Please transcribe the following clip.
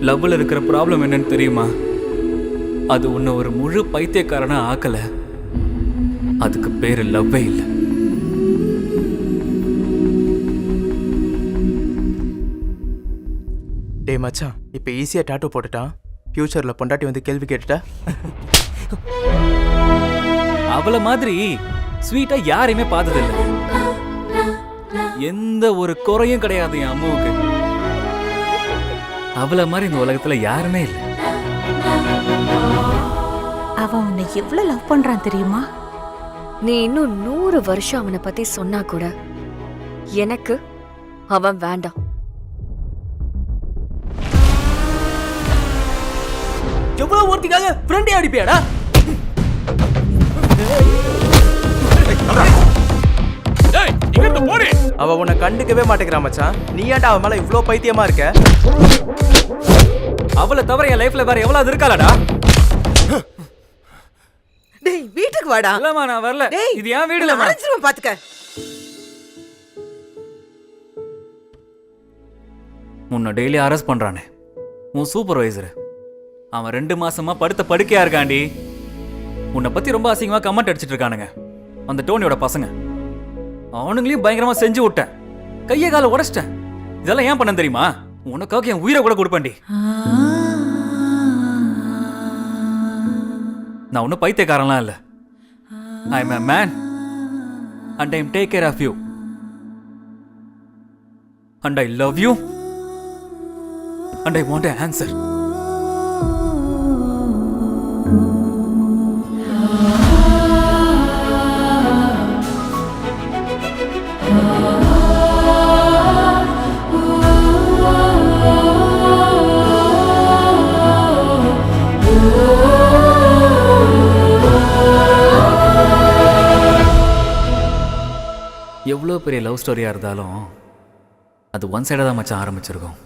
லவ்வில் இருக்கிற ப்ராப்ளம் என்னன்னு தெரியுமா? அது உன்னை ஒரு முழு பைத்தியக்காரனா ஆக்கல. அதுக்கு பேரு லவ்வே இல்லை. டேய் மச்சான், இப்போ ஈஸியாக டாட்டூ போட்டுட்டான். ஃபியூச்சரில் பொண்டாட்டி வந்து கேள்வி கேட்டுட்டா? அவளை மாதிரி ஸ்வீட்டா யாரையுமே பார்த்ததில்லை. எந்த ஒரு குறையும் கிடையாது என் அம்மாவுக்கு. அவளை மாதிரி இந்த உலகத்துல யாருமே இல்லை. அவன் உன்னை எவ்வளவு லவ் பண்றான் தெரியுமா? நீ இன்னும் 100 வருஷம் அவனை பத்தி சொன்னா கூட எனக்கு அவன் வேண்டாம். எவ்வளவு ஒருத்திக்காக ஃப்ரெண்டே அடிப்பியாடா? அவ உன்னை கண்டுக்கவே மாட்டேங்கிறா மச்சான். நீ ஏன்டா அவன் மேல இவ்ளோ பைத்தியமா இருக்க? அவளை தவிர என் லைஃப்ல வேற எவ்வளவு இருக்காளடா? டேய் வீட்டுக்கு வாடா. இல்லம்மா நான் வரல. டேய் இது என் வீடு இல்லம்மா. அரைச்சிரும் பாத்துக்க. உன்னை டெய்லி அரெஸ்ட் பண்றானே உன் சூப்பர்வைசர். அவன் 2 மாசமா படுத்த படுக்கையா இருக்காண்டி. உன்னை பத்தி ரொம்ப அசிங்கமா கமெண்ட் அடிச்சிட்டு இருக்கானுங்க அந்த டோனியோட பசங்க. அவனுங்களையும் பயங்கரமா செஞ்சு விட்டேன். கையை காலை உடைச்சிட்டேன். இதெல்லாம் ஏன் பண்ண தெரியுமா? உனக்காக என் உயிரை கூட கொடுப்பேன்டி. நான் ஒன்னும் பைத்தியக்காரன்லாம் இல்லை. I am a man and I am take care of you and I love you and I want an answer. எவ்வளோ பெரிய லவ் ஸ்டோரியாக இருந்தாலும் அது ஒன் சைடாக தான் மச்சான் ஆரம்பிச்சிருக்கோம்.